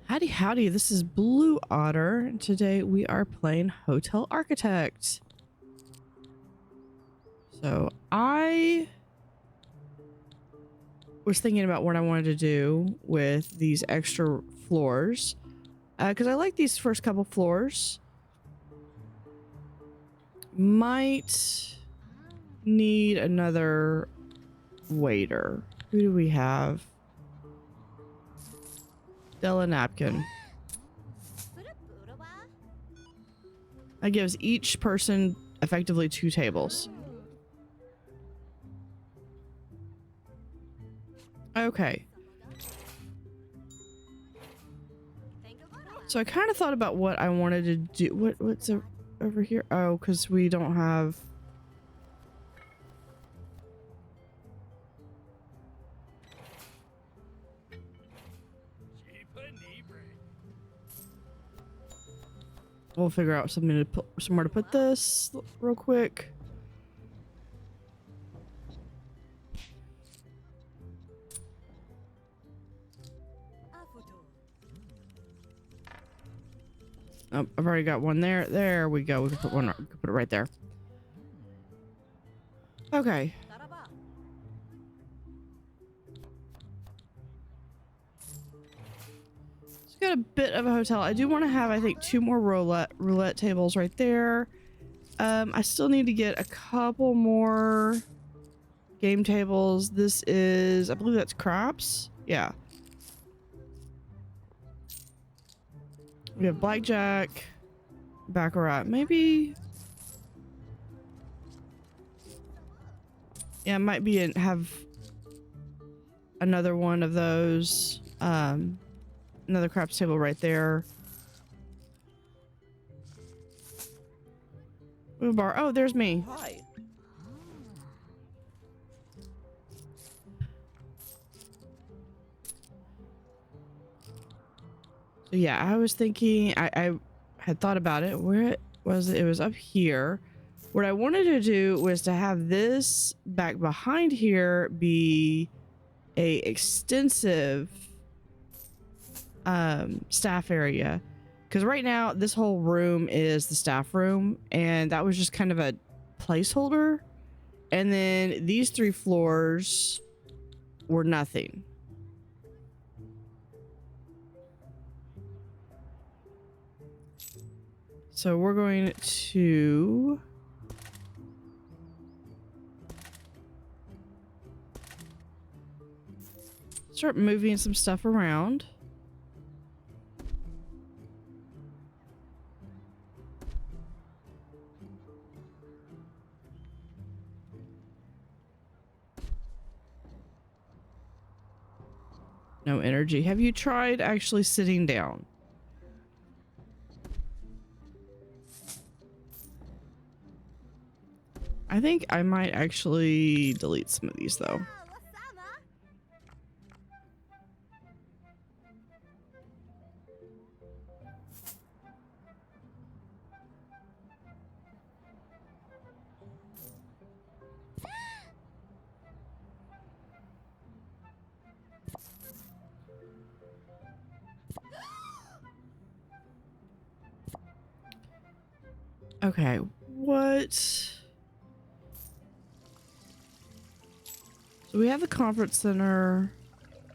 Howdy, howdy. This is Blue Otter, and today we are playing Hotel Architect. So I was thinking about what I wanted to do with these extra floors, because I like these first couple floors. Might need another waiter. Who do we have? Della Napkin. That gives each person effectively 2 tables. Okay. So I kind of thought about what I wanted to do. What's over here? Oh, because we don't have... We'll figure out something to put, somewhere to put this real quick. Oh, I've already got one there. There we go. We can put one. We can put it right there. Okay. It's got a bit of a hotel. I do want to have, I think, 2 more roulette tables right there. I still need to get a couple more game tables. This is, I believe that's craps. Yeah. We have blackjack, baccarat. Maybe. Yeah, it might be have another one of those. Another craps table right there. Ooh, bar. Oh, there's me. Hi. So yeah, I was thinking, I had thought about it. Where was it? It was up here. What I wanted to do was to have this back behind here be a extensive staff area, because right now this whole room is the staff room, and that was just kind of a placeholder, and then these 3 floors were nothing. So we're going to start moving some stuff around. No energy. Have you tried actually sitting down? I think I might actually delete some of these though. Okay, what? So we have the conference center,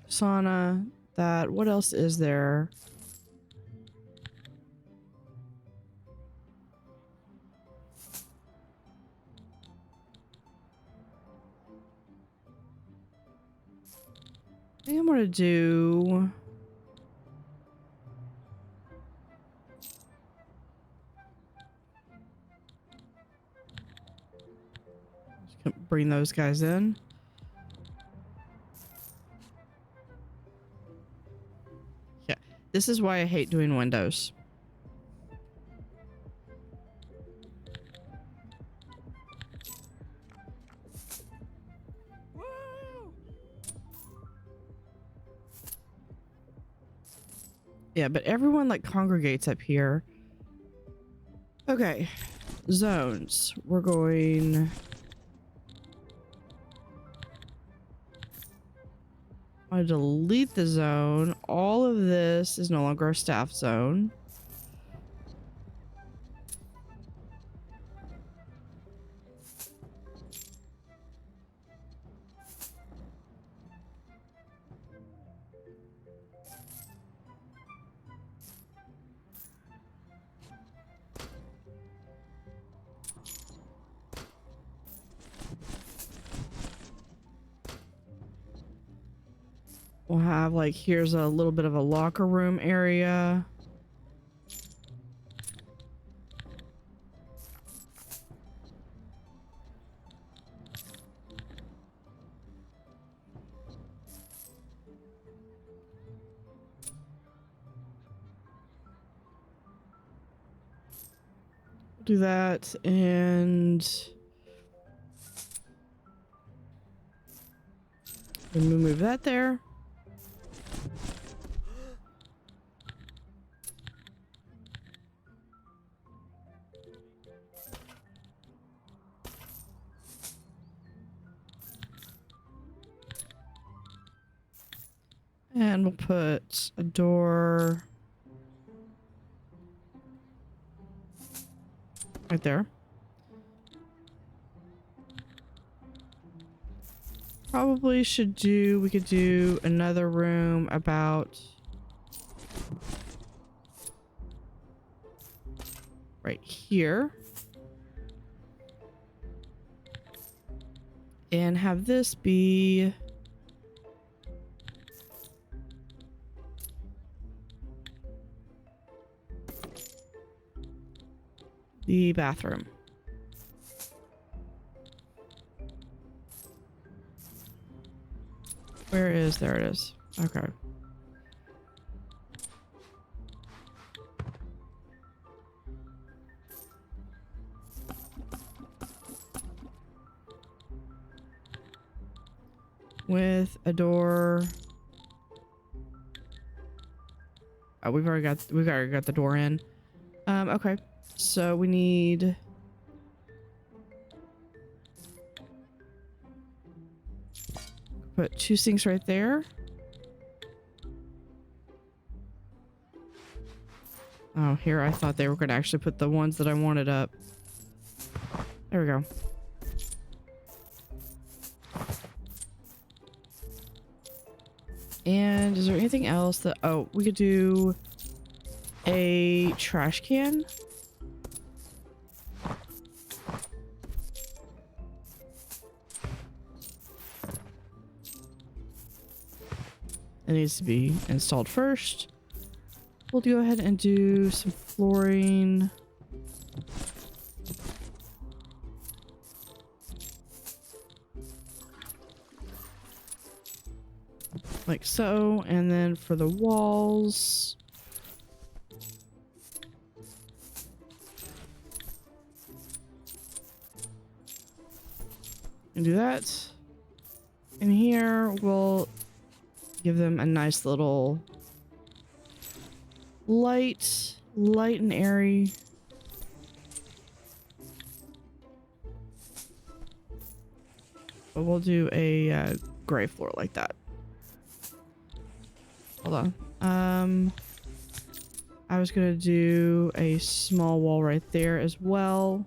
sauna, that. What else is there? I think I'm gonna do... bring those guys in. Yeah, this is why I hate doing windows. Yeah, but everyone like congregates up here. Okay, zones. We're going... I delete the zone. All of this is no longer a staff zone. We'll have like, here's a little bit of a locker room area. Do that, and then we move that there. And we'll put a door right there. Probably should do, we could do another room about right here. And have this be the bathroom. Where is, there it is. Okay. With a door. Oh, we've already got the door in. Okay. So we need put 2 sinks right there. Oh, here I thought they were going to actually put the ones that I wanted up. There we go. And is there anything else that, oh, we could do a trash can. It needs to be installed first. We'll go ahead and do some flooring. Like so, and then for the walls, and do that. And here we'll give them a nice little light and airy. But we'll do a gray floor like that. Hold on. I was gonna do a small wall right there as well.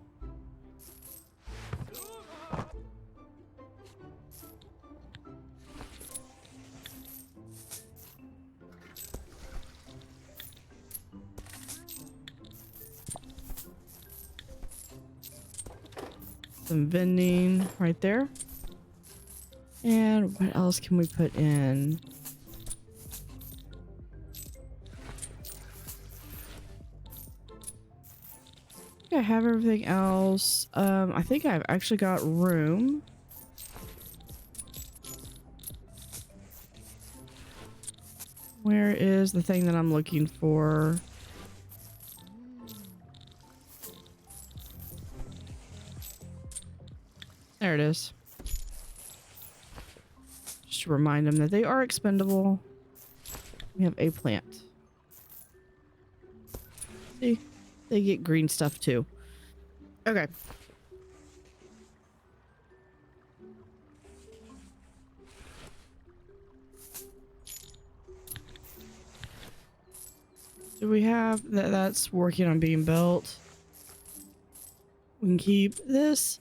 Some vending right there. And what else can we put in? I have everything else. I think I've actually got room. Where is the thing that I'm looking for? There it is. Just to remind them that they are expendable. We have a plant. See? They get green stuff too. Okay. Do we have that? That's working on being built. We can keep this.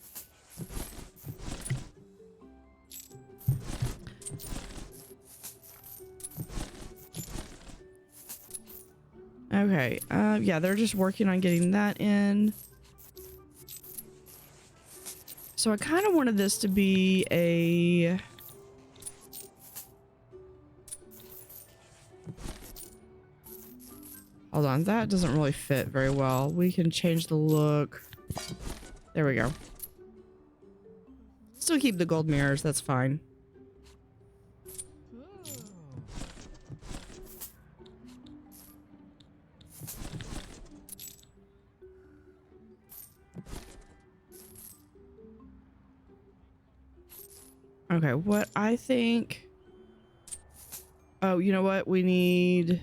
Okay. Yeah, they're just working on getting that in. So I kind of wanted this to be a... Hold on, that doesn't really fit very well. We can change the look. There we go. Still keep the gold mirrors, that's fine. Okay, what I think... Oh, you know what? We need...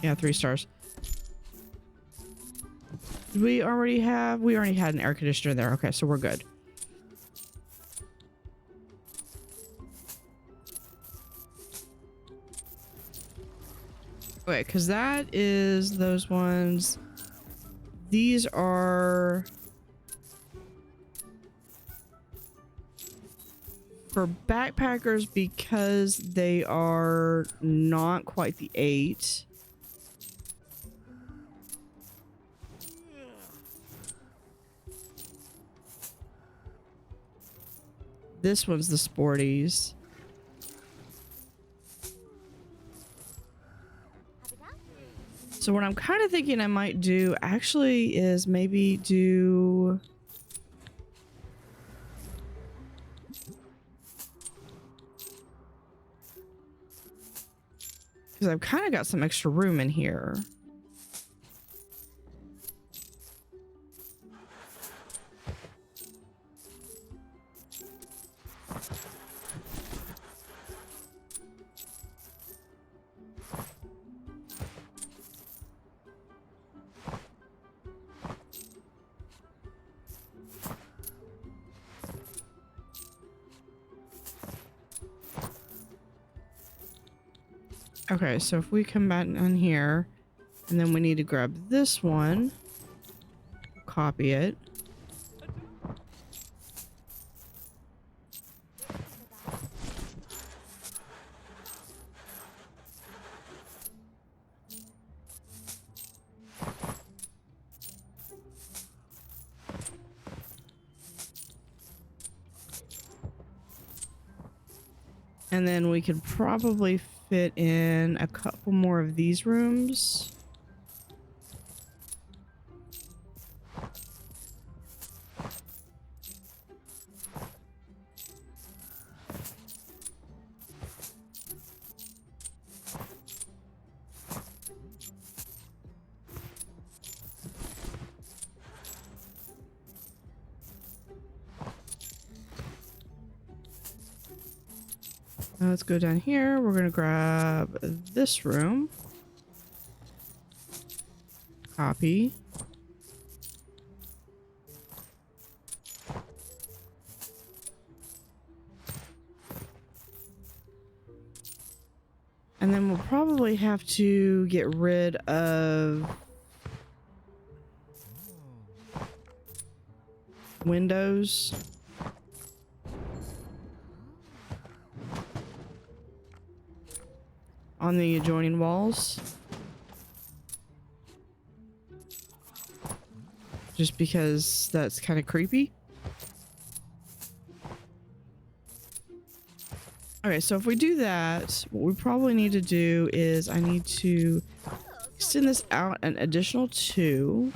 Yeah, 3 stars. Did we already have... We already had an air conditioner there. Okay, so we're good. Okay, because that is those ones. These are... For backpackers because they are not quite the 8. This one's the sporties. So what I'm kind of thinking I might do actually is maybe do... Because I've kind of got some extra room in here. Okay, so if we come back on here, and then we need to grab this one, copy it. And then we could probably fit in a couple more of these rooms. Now let's go down here. We're gonna grab this room. Copy. And then we'll probably have to get rid of windows. On the adjoining walls. Just because that's kind of creepy. Okay, so if we do that, what we probably need to do is I need to extend this out an additional 2.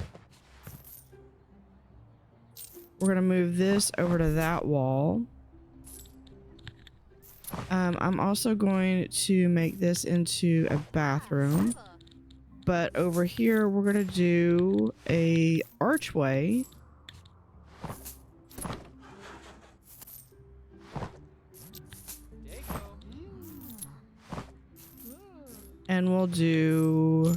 We're gonna move this over to that wall. I'm also going to make this into a bathroom, but over here we're gonna do a archway. And we'll do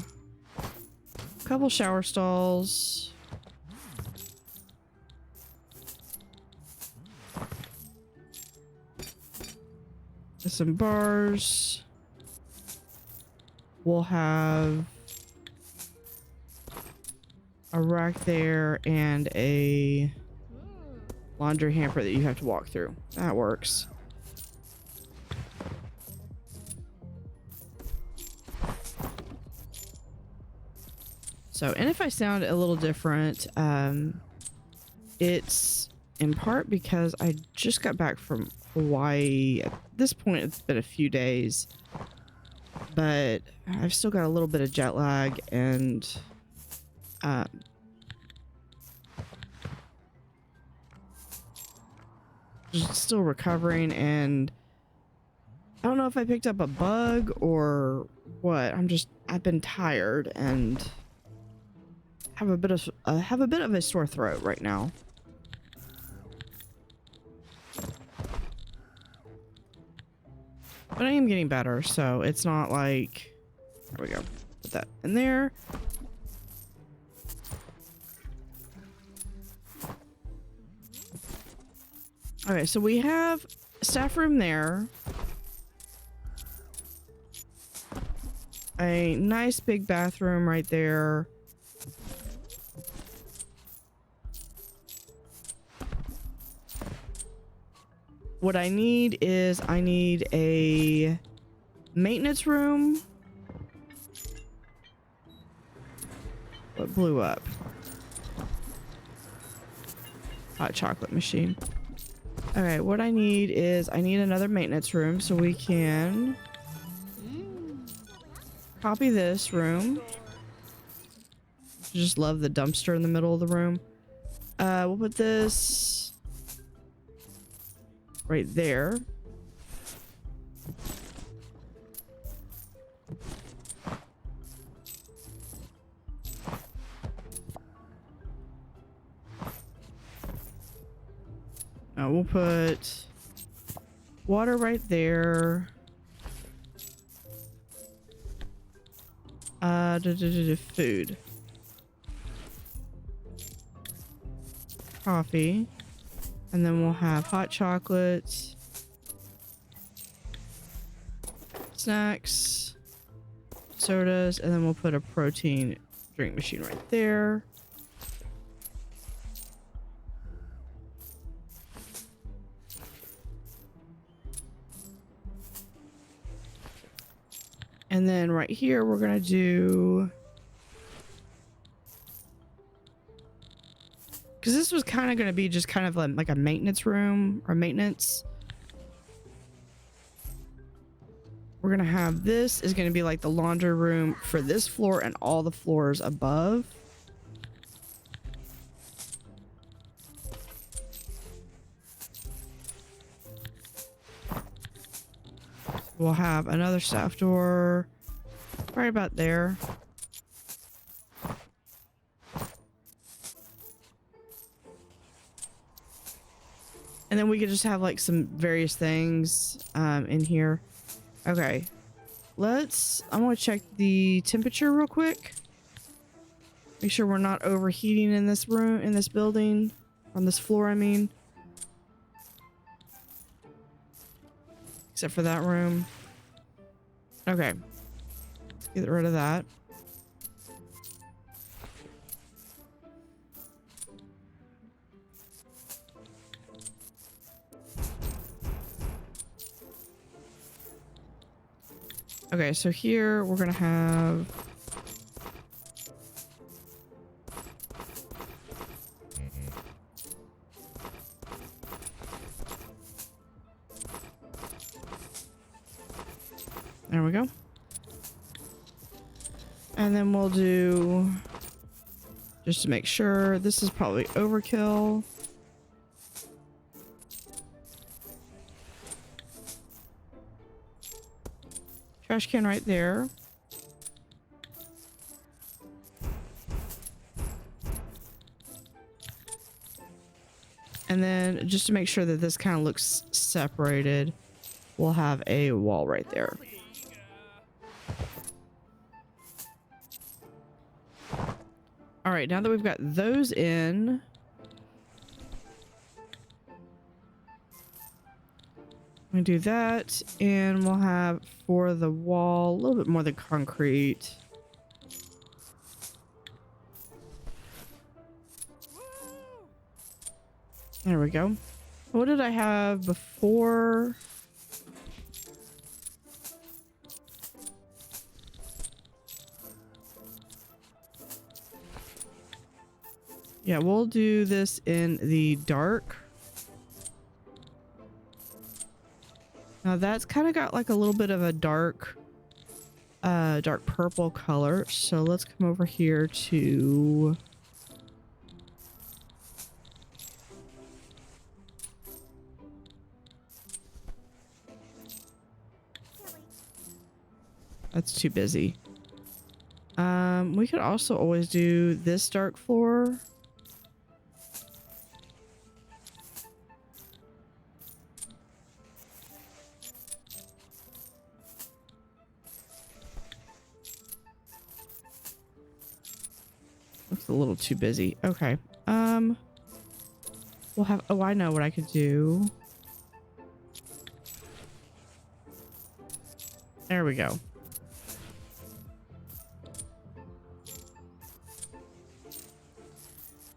a couple shower stalls. some bars. We'll have a rack there and a laundry hamper that you have to walk through. That works. So, and if I sound a little different, it's in part because I just got back from Hawaii. At this point, it's been a few days, but I've still got a little bit of jet lag and just still recovering, and I don't know if I picked up a bug or what. I've been tired and have a bit of a sore throat right now. But I am getting better, so it's not like, there we go. Put that in there. Okay, so we have a staff room there. A nice big bathroom right there. What I need is a maintenance room. What blew up? Hot chocolate machine. Okay, what I need is another maintenance room so we can copy this room. Just love the dumpster in the middle of the room. We'll put this right there. Now we'll put water right there. Food. Coffee. And then we'll have hot chocolates, snacks, sodas, and then we'll put a protein drink machine right there. And then right here, we're gonna do, because this was kind of going to be just kind of like a maintenance room or maintenance. We're going to have this is going to be like the laundry room for this floor and all the floors above. We'll have another staff door right about there. And then we could just have like some various things in here. Okay. I'm going to check the temperature real quick. Make sure we're not overheating in this room, in this building, on this floor, I mean. Except for that room. Okay. Let's get rid of that. Okay, so here we're gonna have there we go. And then we'll do, just to make sure, this is probably overkill. Trash can right there. And then just to make sure that this kind of looks separated, we'll have a wall right there. All right, now that we've got those in, We do that, and we'll have for the wall a little bit more than concrete. There we go. What did I have before? Yeah, we'll do this in the dark. Now that's kind of got like a little bit of a dark purple color. So let's come over here to that's too busy. We could also always do this dark floor. Looks a little too busy. Okay. We'll have, oh, I know what I could do. There we go.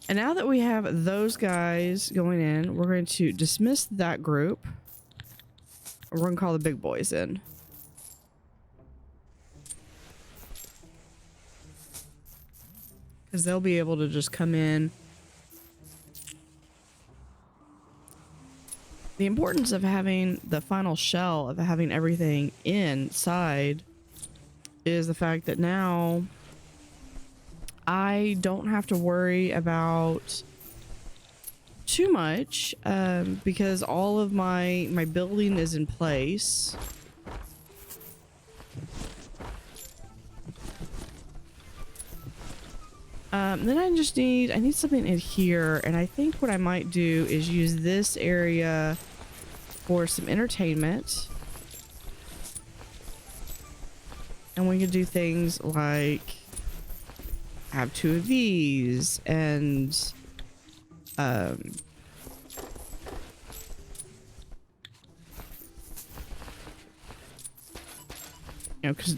And now that we have those guys going in, we're going to dismiss that group. We're going to call the big boys in. Because they'll be able to just come in. The importance of having the final shell, of having everything inside, is the fact that now I don't have to worry about too much because all of my building is in place. Then I need something in here, and I think what I might do is use this area for some entertainment. And we could do things like have 2 of these and you know, because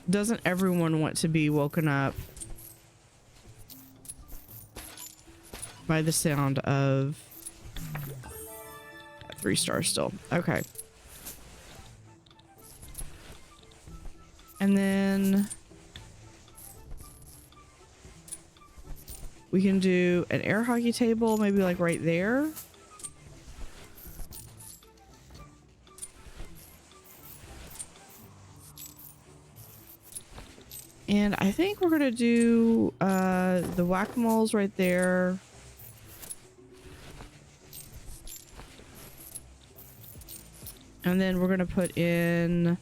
doesn't everyone want to be woken up by the sound of 3 stars still? Okay. And then we can do an air hockey table, maybe like right there. And I think we're gonna do the whack-a-moles right there. And then we're gonna put in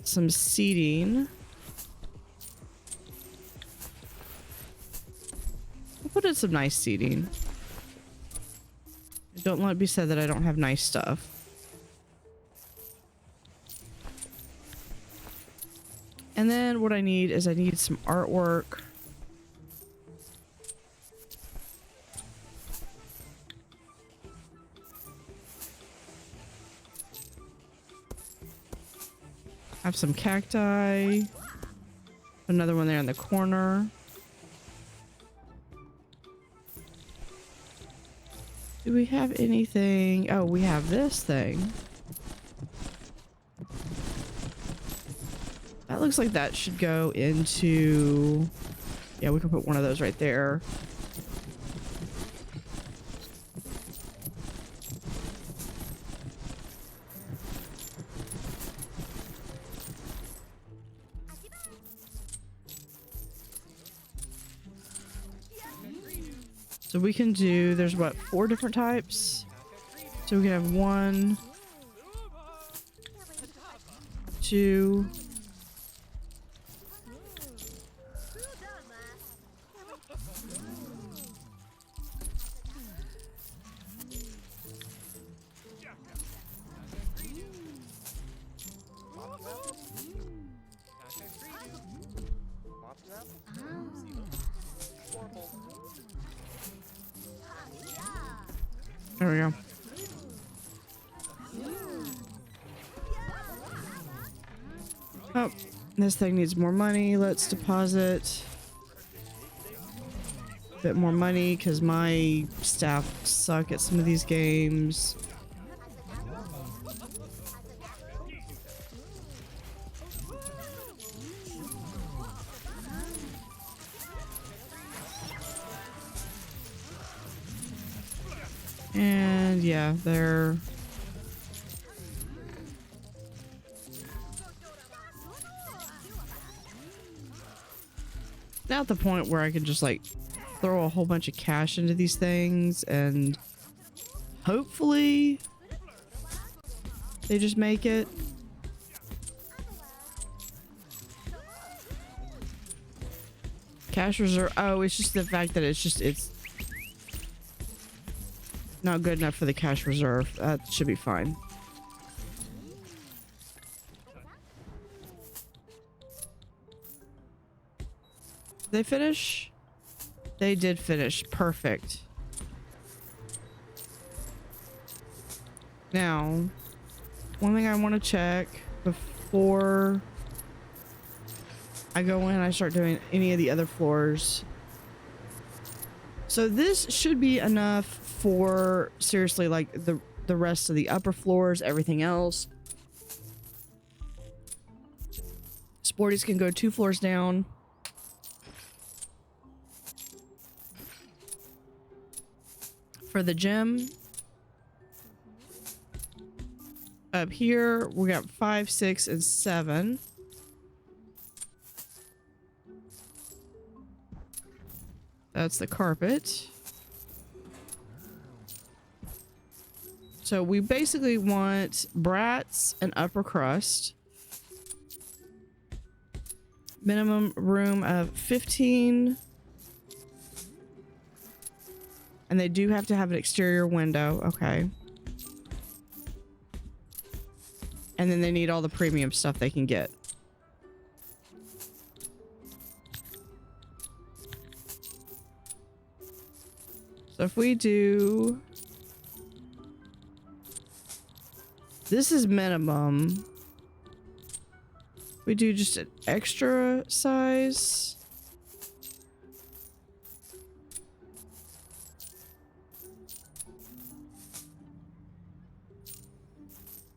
some seating. We'll put in some nice seating. Don't let it be said that I don't have nice stuff. And then what I need is some artwork. Have some cacti. Another one there in the corner. Do we have anything? Oh, we have this thing. That looks like that should go into... Yeah, we can put one of those right there. So we can do, there's what, 4 different types? So we can have 1, 2, there we go. Oh, this thing needs more money. Let's deposit a bit more money because my staff suck at some of these games. And yeah, they're now at the point where I can just like throw a whole bunch of cash into these things and hopefully they just make it. Cash reserve. Oh, it's just the fact that it's not good enough for the cash reserve. That should be fine. Did they finish? They did finish. Perfect. Now, one thing I want to check before I go in, I start doing any of the other floors. So this should be enough for seriously like the rest of the upper floors, everything else. Sporties can go 2 floors down. For the gym, up here we got 5, 6, and 7. That's the carpet. So we basically want brats and upper crust. Minimum room of 15. And they do have to have an exterior window. Okay. And then they need all the premium stuff they can get. So if we do... This is minimum. We do just an extra size.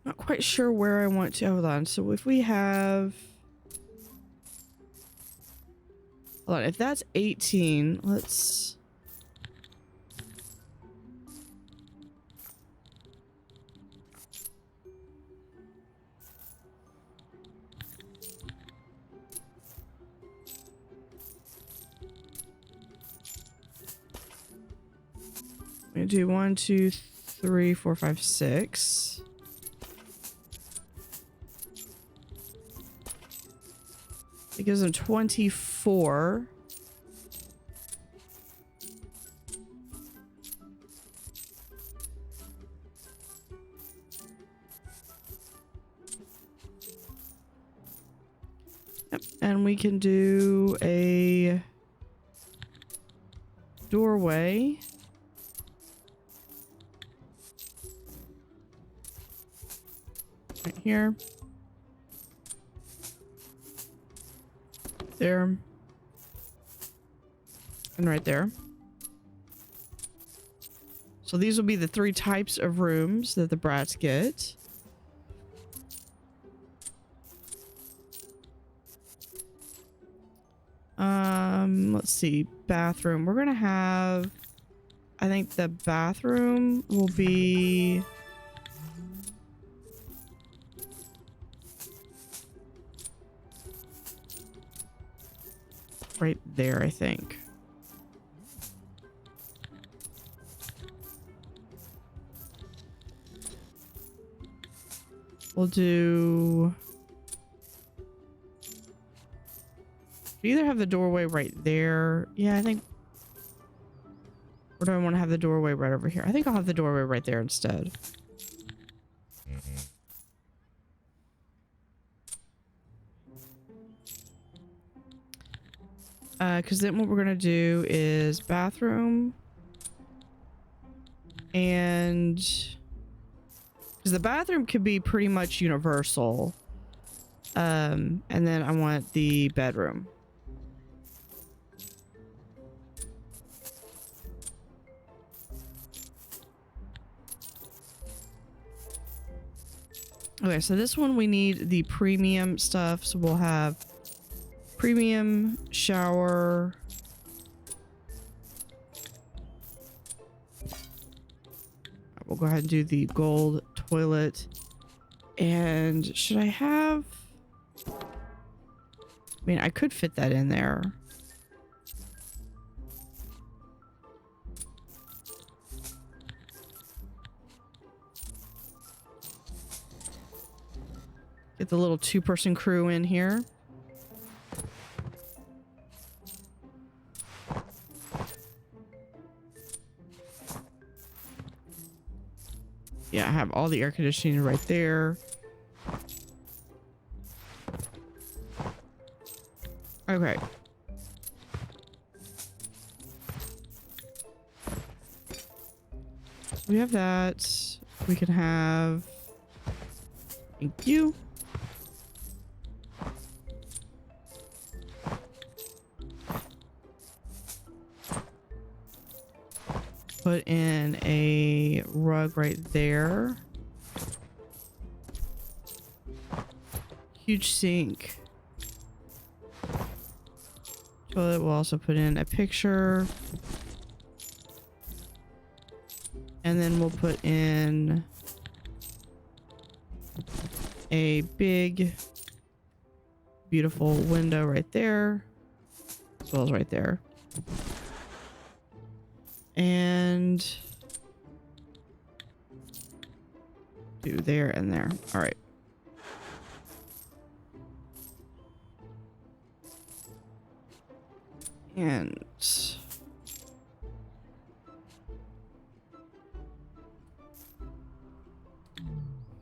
Not quite sure where I want to. Hold on. So if we have... Hold on. If that's 18, let's... We do 1, 2, 3, 4, 5, 6. It gives them 24. Yep, and we can do a doorway. Right here. There. And right there. So these will be the 3 types of rooms that the brats get. Let's see. Bathroom. We're gonna have... I think the bathroom will be... right there, I think. We'll do... We either have the doorway right there. Yeah, I think... Or do I want to have the doorway right over here? I think I'll have the doorway right there instead. Because then what we're gonna do is bathroom, and because the bathroom could be pretty much universal, And then I want the bedroom. Okay, so this one we need the premium stuff. So we'll have premium shower. We'll go ahead and do the gold toilet. And should I have... I mean, I could fit that in there. Get the little two-person crew in here. Yeah, I have all the air conditioning right there. Okay. We have that. We can have... Thank you. Put in a rug right there. Huge sink. Toilet, we'll also put in a picture. And then we'll put in a big, beautiful window right there. As well as right there. And do there and there. All right. And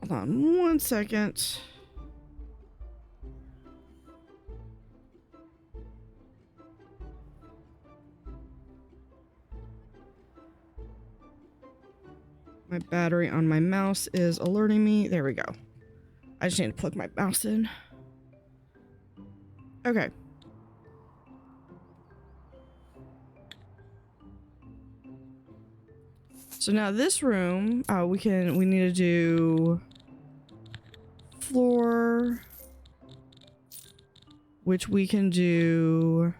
hold on 1 second. My battery on my mouse is alerting me. There we go. I just need to plug my mouse in. Okay. So now this room, we need to do floor, which we can do.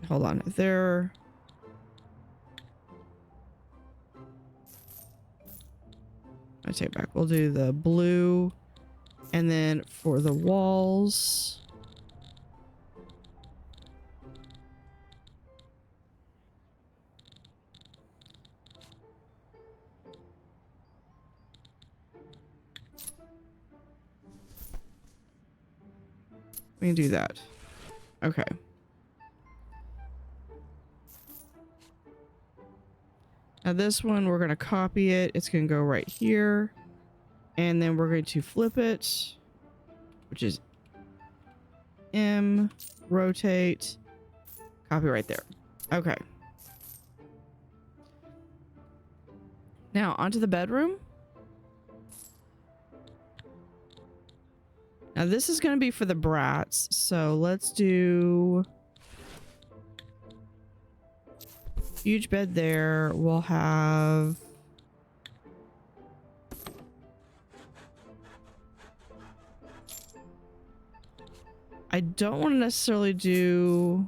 Hold on, there. I take it back. We'll do the blue, and then for the walls. We can do that. Okay. Now this one, we're going to copy it. It's going to go right here. And then we're going to flip it, which is M, rotate, copy right there. Okay. Now onto the bedroom. Now this is going to be for the Brats. So let's do huge bed there. We'll have I don't want to necessarily do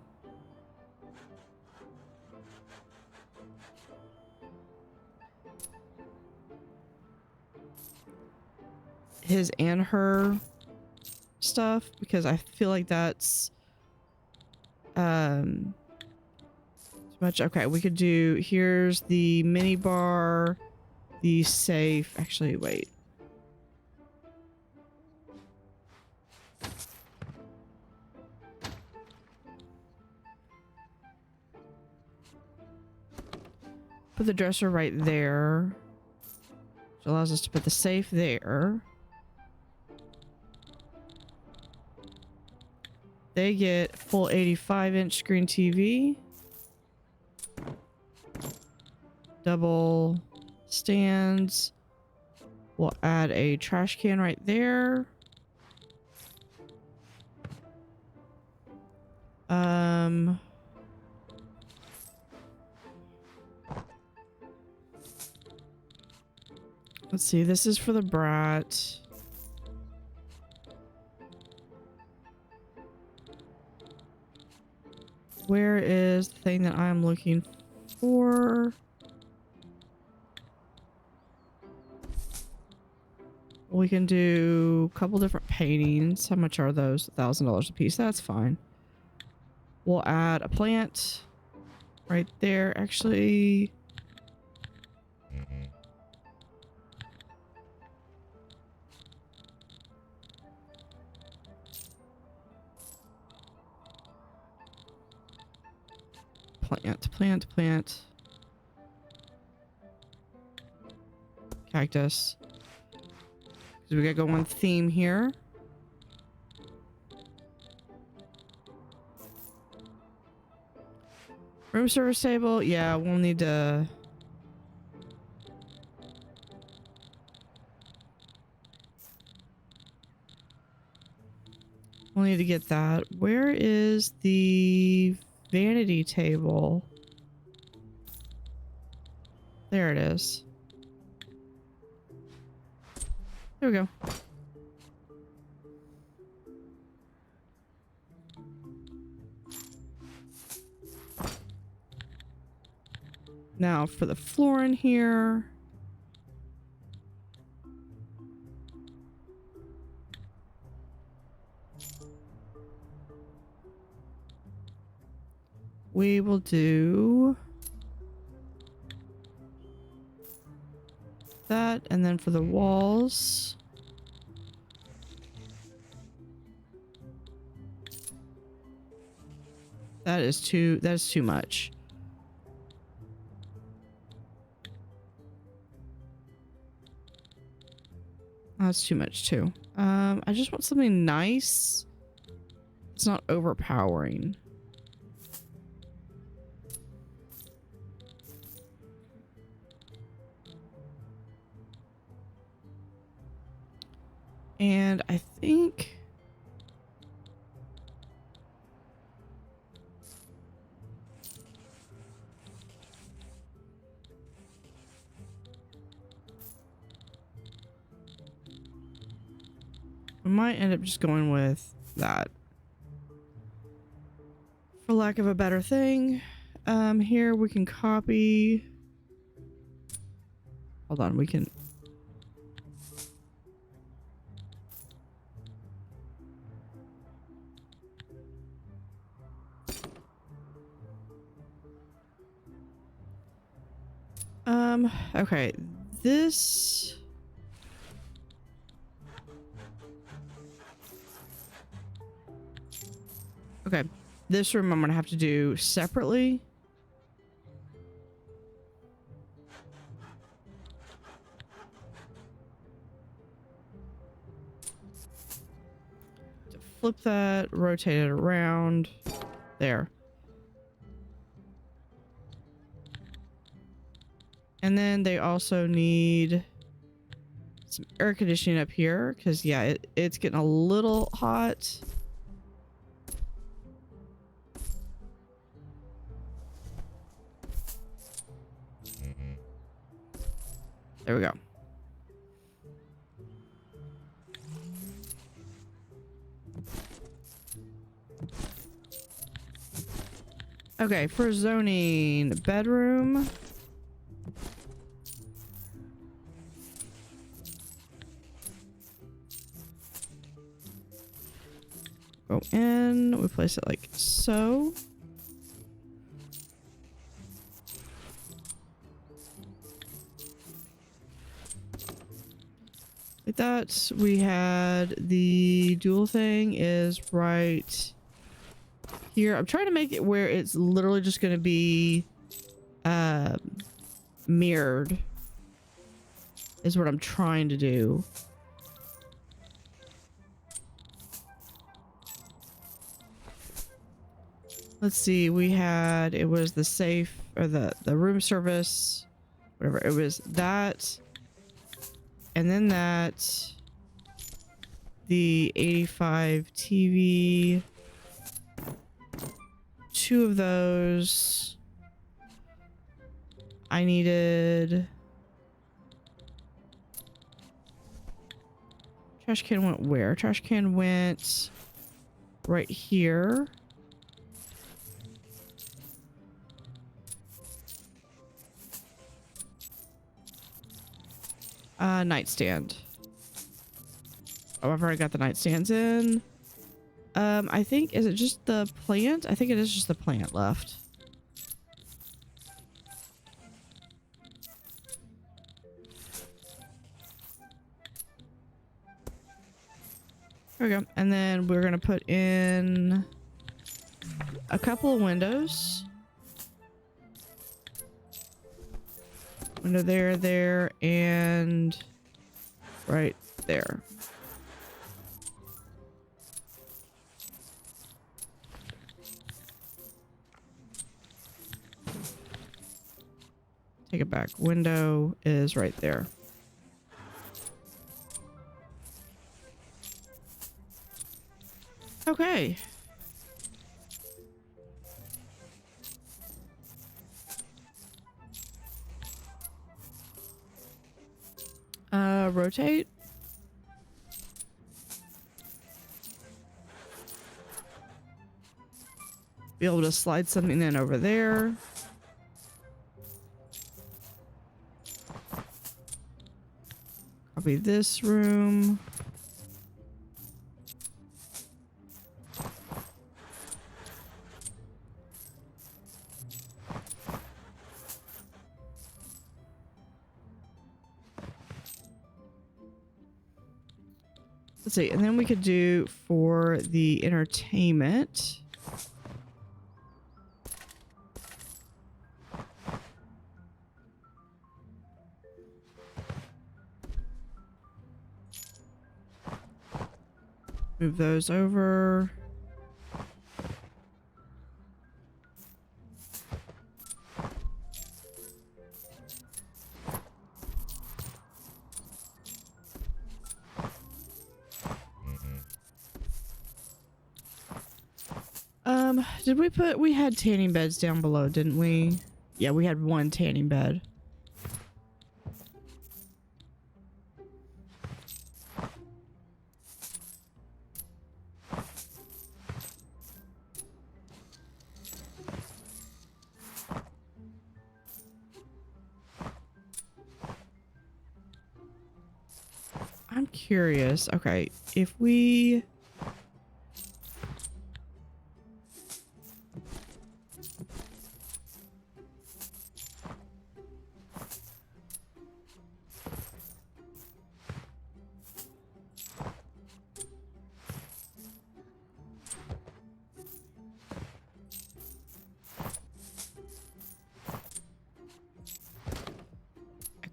his and her stuff because I feel like that's too much. Okay, we could do here's the mini bar, the safe. Actually, wait. Put the dresser right there, which allows us to put the safe there. They get full 85-inch screen TV. Double stands. We'll add a trash can right there. Let's see, this is for the brat. Where is the thing that I'm looking for? We can do a couple different paintings. How much are those? $1,000 a piece. That's fine. We'll add a plant right there. Actually, plant. Cactus. Because we gotta go on theme here. Room service table. Yeah, we'll need to... We'll need to get that. Where is the vanity table? There it is. There we go. Now for the floor in here. We will do that, and then for the walls, that is too much. That's too much too. I just want something nice. It's not overpowering. And I think we might end up just going with that, for lack of a better thing. Here we can copy. Hold on, we can. Okay, this. Okay, this room I'm gonna have to do separately. To flip that, rotate it around. There. And then they also need some air conditioning up here because, yeah, it's getting a little hot. There we go. Okay, for zoning, bedroom. Go in, we place it like so. Like that. We had the dual thing is right here. I'm trying to make it where it's literally just going to be mirrored is what I'm trying to do. Let's see, we had, it was the safe or the room service, whatever. It was that And then that, the 85 TV, 2 of those. I needed... Trash can went where? Trash can went right here. Nightstand. Oh, I've already got the nightstands in. I think, is it just the plant? I think it is just the plant left. There we go. And then we're gonna put in a couple of windows. Window there, and right there. Take it back. Window is right there. Okay. Rotate. Be able to slide something in over there. Copy this room. Let's see, and then we could do for the entertainment. Move those over. We had tanning beds down below, didn't we? Yeah, we had one tanning bed. I'm curious. Okay, if we...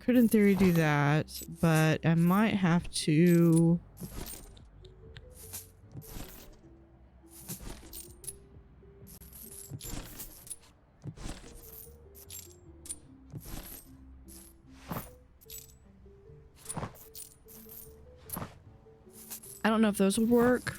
could in theory do that, but I might have to... I don't know if those would work.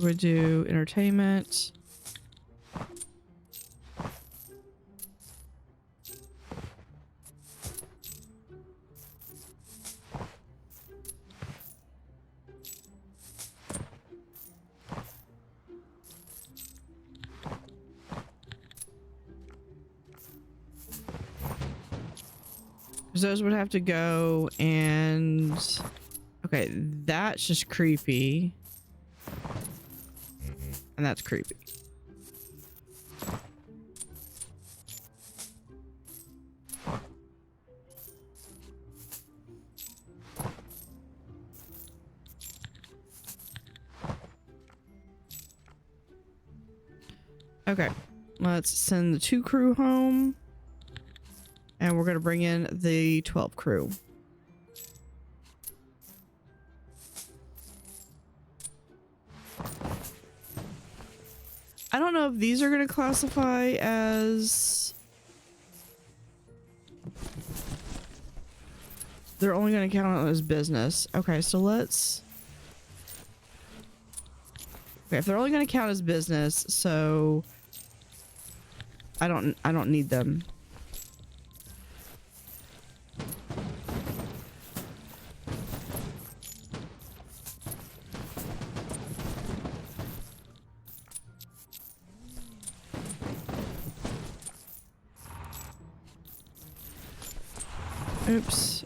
We do entertainment. Those would have to go, and okay, that's just creepy. And that's creepy. Okay, let's send the 2 crew home. And we're going to bring in the 12 crew. I don't know if these are going to classify as... They're only going to count as business. Okay, so let's... Okay, if they're only going to count as business, so... I don't need them. Oops.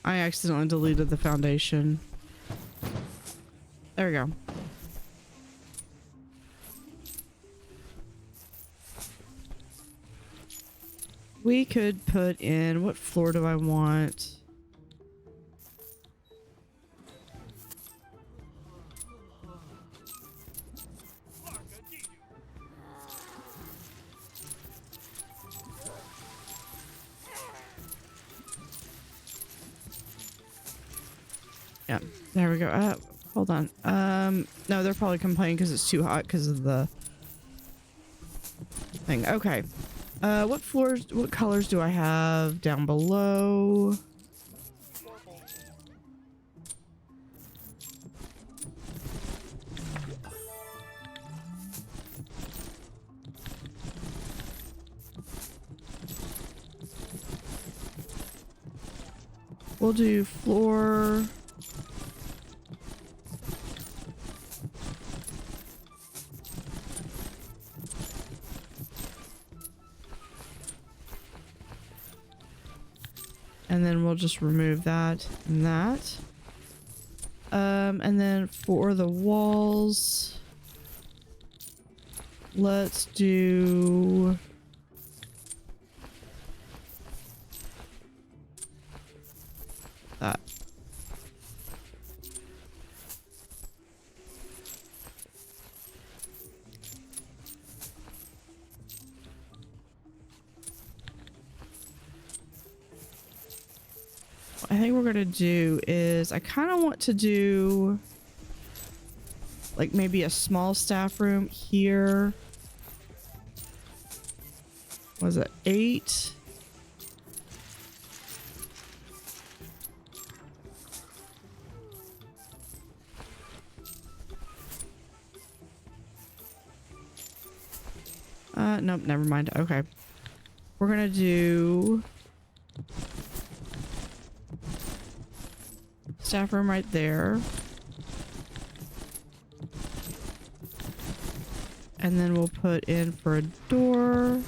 I accidentally deleted the foundation. There we go. We could put in, what floor do I want? Yeah, there we go. Hold on. No, they're probably complaining because it's too hot because of the thing. Okay. What floors, what colors do I have down below? We'll do floor... And then we'll just remove that and that. And then for the walls, let's do... that. I think we're gonna do is I kind of want to do like maybe a small staff room here. Was it 8? Nope, never mind. Okay, we're gonna do staff room right there. And then we'll put in for a door.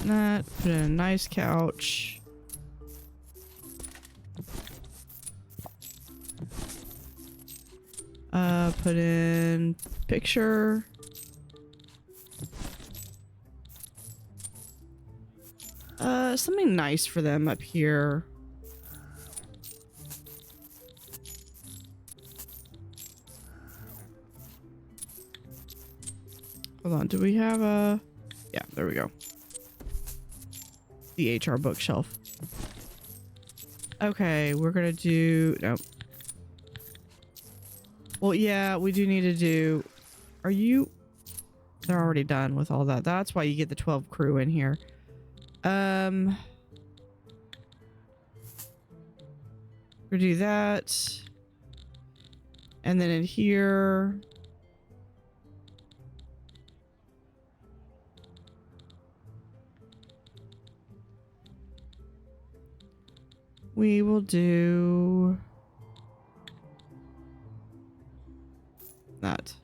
That, put in a nice couch. Put in picture. Something nice for them up here. Hold on, do we have a... Yeah, there we go. The HR bookshelf. Okay, we're gonna do... Nope. Well, yeah, we do need to do... Are you... They're already done with all that. That's why you get the 12 crew in here. We'll do that. And then in here... we will do... that.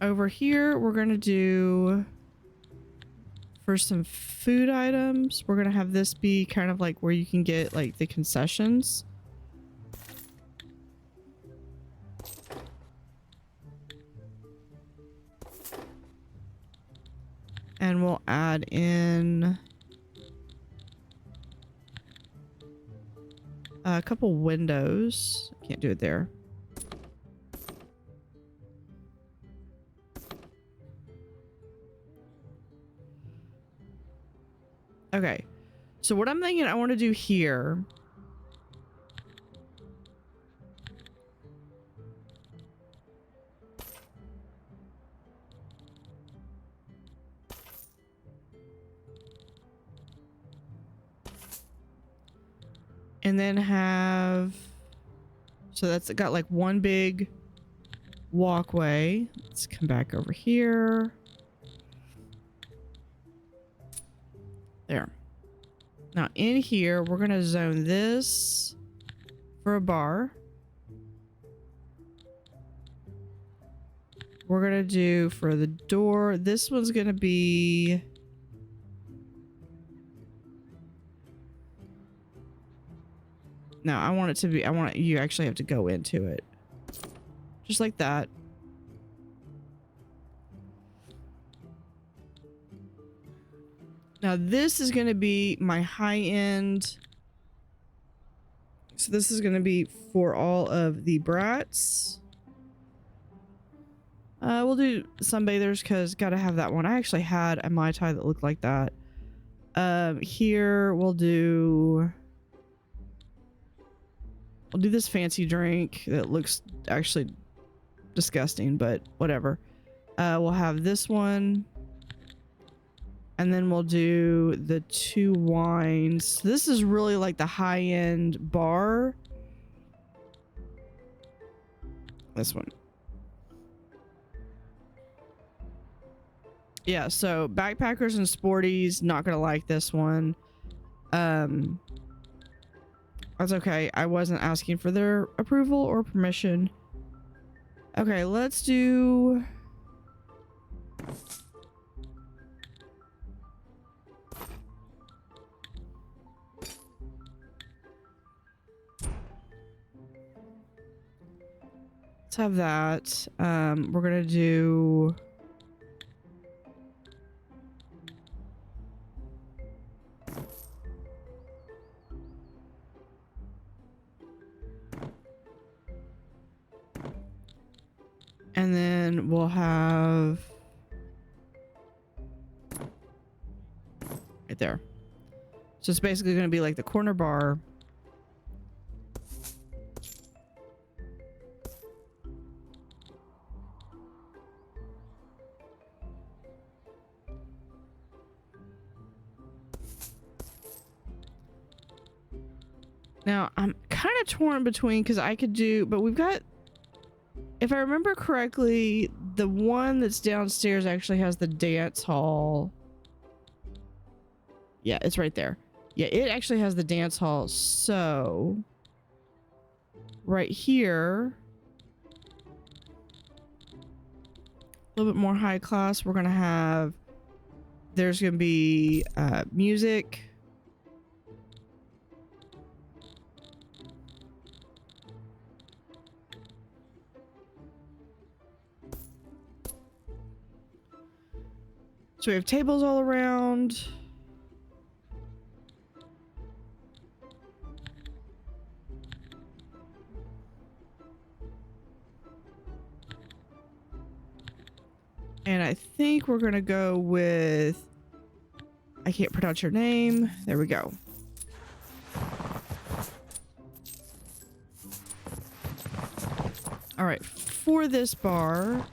Over here, we're gonna do... for some food items, we're gonna have this be kind of like where you can get like the concessions. And we'll add in A couple windows. Can't do it there. Okay. So what I'm thinking I want to do here. And then have, so that's got like one big walkway. Let's come back over here. There. Now in here, we're going to zone this for a bar. We're going to do for the door, this one's going to be, no, I want it to be, I want you actually have to go into it. Just like that. Now this is going to be my high end. So this is going to be for all of the brats. We'll do sunbathers because gotta have that one. I actually had a Mai Tai that looked like that. Here we'll do this fancy drink that looks actually disgusting, but whatever. We'll have this one. And then we'll do the 2 wines. This is really like the high-end bar. This one. Yeah, so backpackers and sporties, not gonna like this one. That's okay. I wasn't asking for their approval or permission. Okay, let's do... Let's have that. We're gonna do... And then we'll have... Right there. So it's basically gonna be like the corner bar. Now, I'm kind of torn between, because I could do, but we've got, if I remember correctly, the one that's downstairs actually has the dance hall. Yeah, it's right there. Yeah, it actually has the dance hall. So, right here, a little bit more high class, we're going to have, there's going to be music. So we have tables all around. And I think we're going to go with, I can't pronounce your name. There we go. All right, for this bar,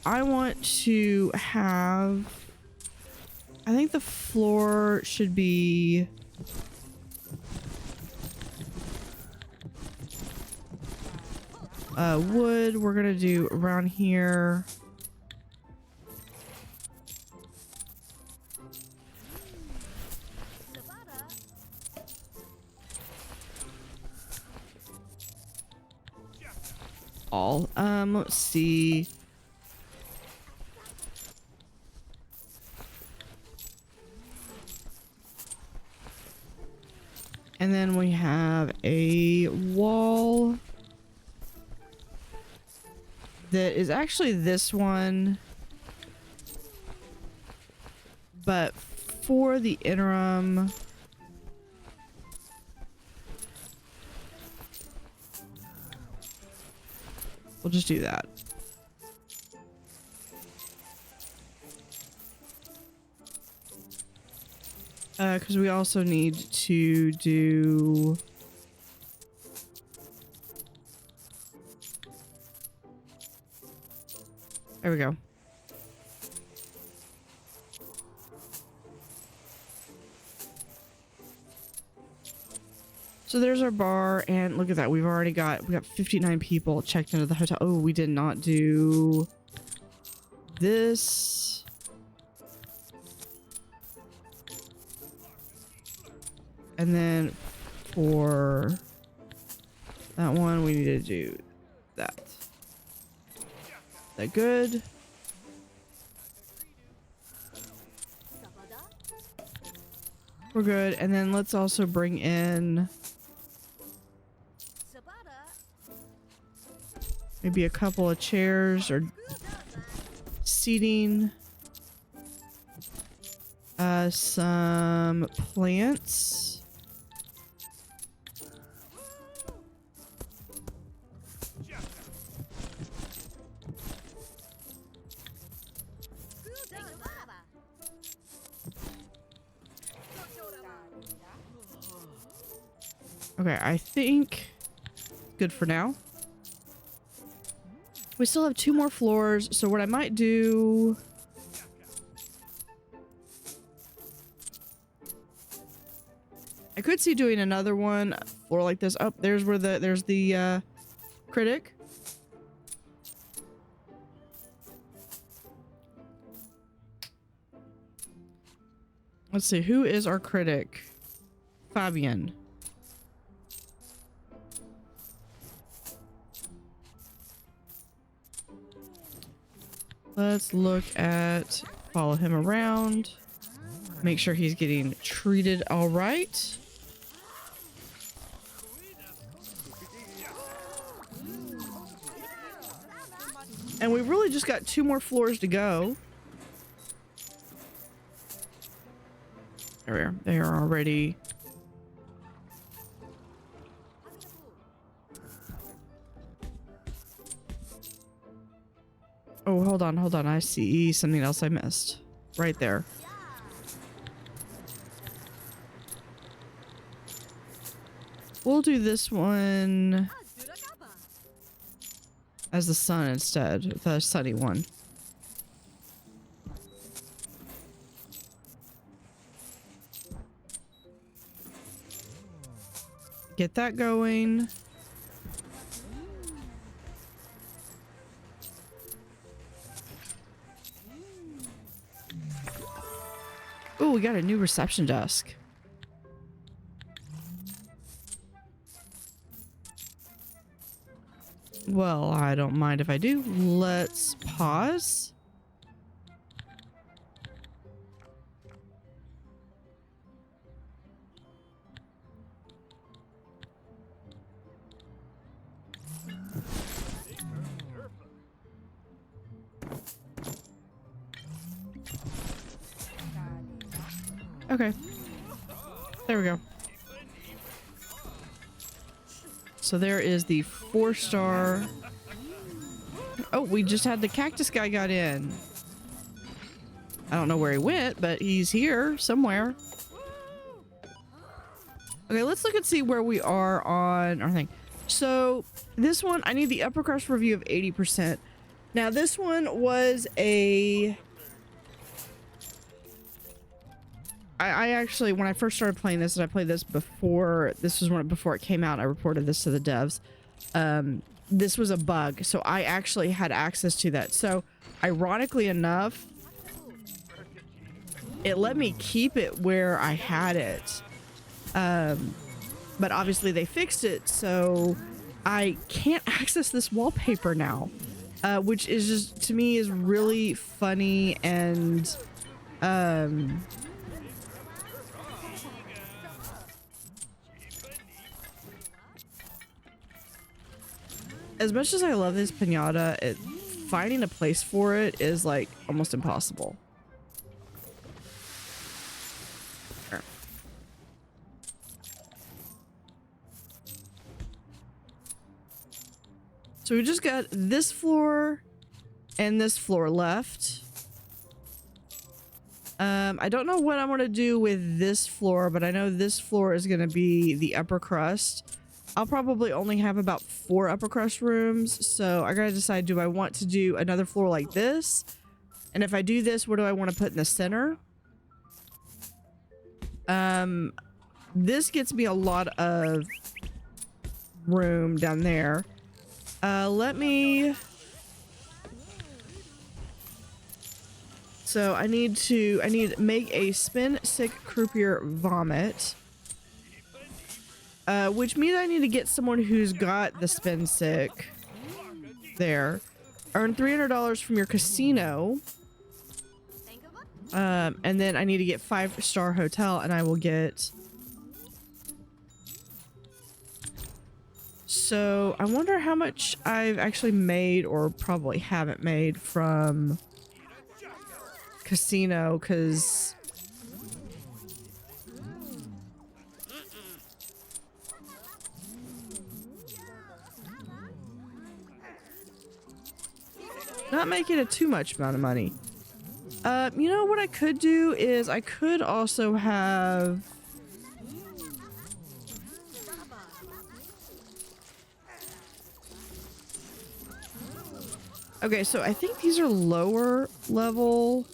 I want to have, I think the floor should be wood. We're gonna do around here. All, let's see. And then we have a wall that is actually this one, but for the interim, We'll just do that. Because we also need to do... There we go. So there's our bar, and look at that. We got 59 people checked into the hotel. Oh, we did not do this. And then for that one, we need to do that. That good? We're good. And then let's also bring in maybe a couple of chairs or seating. Some plants. Okay, I think good for now. We still have 2 more floors, so what I might do... I could see doing another one floor like this. Oh, there's where there's the critic. Let's see, who is our critic? Fabian. Let's look at, follow him around, make sure he's getting treated all right. And we really just got 2 more floors to go. There we are. They are already... Oh, hold on, hold on. I see something else I missed. Right there. We'll do this one as the sun instead, the sunny one. Get that going. Oh, we got a new reception desk. Well, I don't mind if I do. Let's pause. Okay. There we go. So there is the 4-star. Oh, we just had the cactus guy got in. I don't know where he went, but he's here somewhere. Okay, let's look and see where we are on our thing. So this one, I need the upper crust review of 80%. Now this one was a... I actually, when I first started playing this, and I played this before, this was before it came out, I reported this to the devs. This was a bug, so I actually had access to that. So, ironically enough, it let me keep it where I had it. But obviously they fixed it, so I can't access this wallpaper now. Which is just, to me, is really funny and... as much as I love this pinata, finding a place for it is like almost impossible. There. So we just got this floor and this floor left. I don't know what I want to do with this floor, but I know this floor is going to be the upper crust. I'll probably only have about 4 upper crust rooms, so I gotta decide, do I want to do another floor like this? And if I do this, what do I want to put in the center? This gets me a lot of room down there. So I need to make a spin sick croupier vomit. Which means I need to get someone who's got the spin sick there. Earn $300 from your casino. And then I need to get 5-star hotel, and I will get... So I wonder how much I've actually made, or probably haven't made, from casino, because... Not making it too much amount of money. You know what I could do is I could also have... Okay, so I think these are lower level.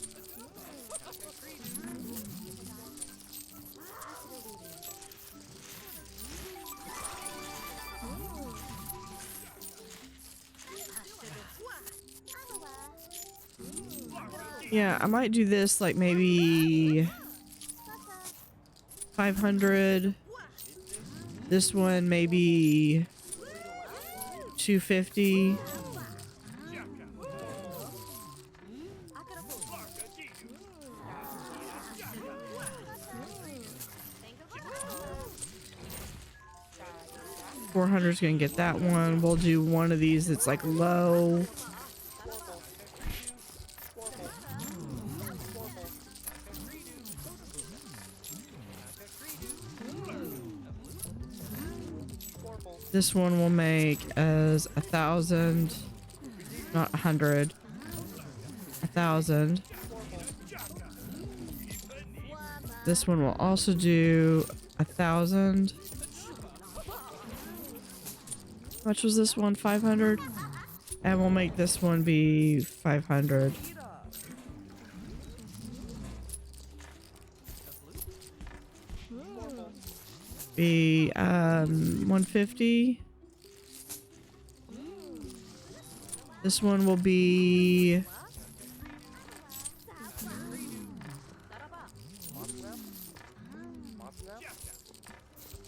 Yeah, I might do this like maybe 500. This one maybe 250. $400 is gonna get that one. We'll do one of these that's like low. This one will make as 1,000, not 100, 1,000. This one will also do 1,000. How much was this one? 500? And we'll make this one be 500. Be 150. This one will be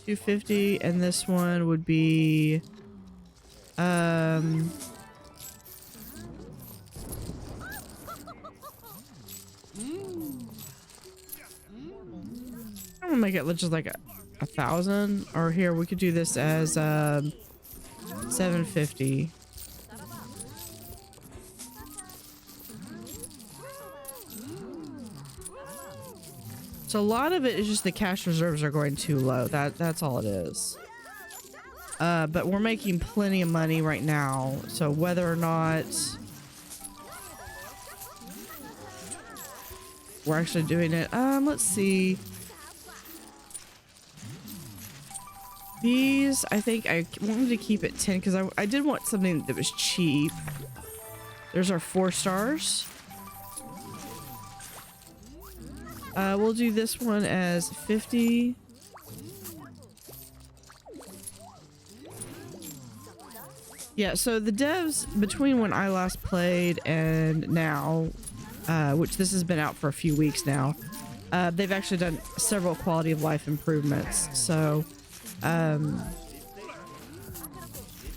250, and this one would be I'm gonna make it just like 1,000, or here we could do this as 750. So a lot of it is just the cash reserves are going too low. That's all it is. But we're making plenty of money right now, so whether or not we're actually doing it, let's see. These, I think I wanted to keep it 10 because I did want something that was cheap. There's our 4 stars. We'll do this one as 50. Yeah, so the devs between when I last played and now, which this has been out for a few weeks now, they've actually done several quality of life improvements. So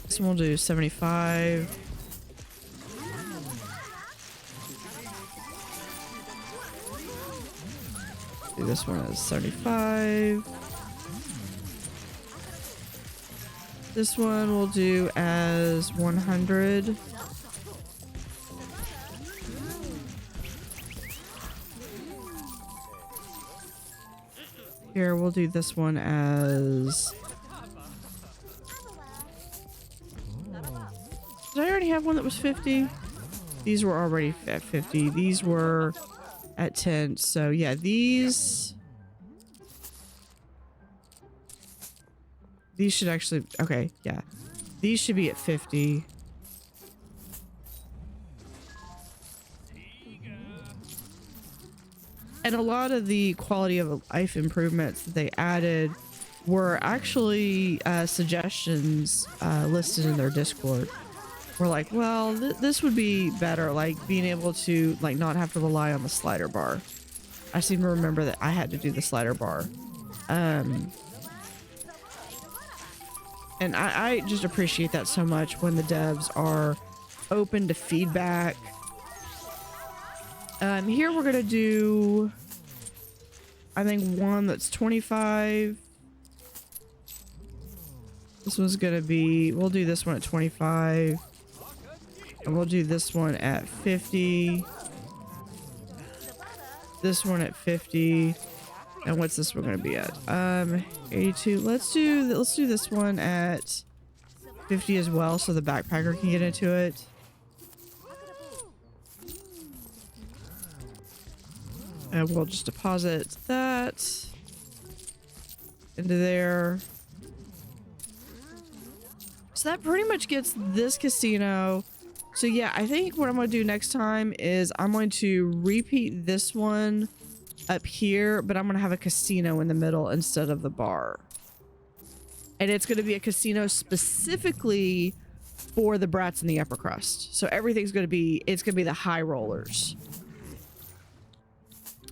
this one will do 75. Do this one as 75. This one we'll do as 100. Here, we'll do this one as Did I already have one that was 50? These were already at 50. These were at 10. So yeah, these should actually, okay, yeah. These should be at 50. And a lot of the quality of life improvements that they added were actually suggestions listed in their Discord. We're like, well, this would be better, like being able to like not have to rely on the slider bar. I seem to remember that I had to do the slider bar. And I just appreciate that so much when the devs are open to feedback. Here we're gonna do, I think, one that's 25. This one's gonna be, we'll do this one at 25. And we'll do this one at 50. This one at 50. And what's this one gonna be at? 82. Let's do this one at 50 as well, so the backpacker can get into it. And we'll just deposit that into there. So that pretty much gets this casino. So yeah, I think what I'm going to do next time is I'm going to repeat this one up here, but I'm going to have a casino in the middle instead of the bar. And it's going to be a casino specifically for the Brats in the upper crust. So everything's going to be, it's going to be the high rollers.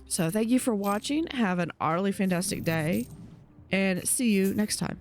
So thank you for watching. Have an utterly fantastic day and see you next time.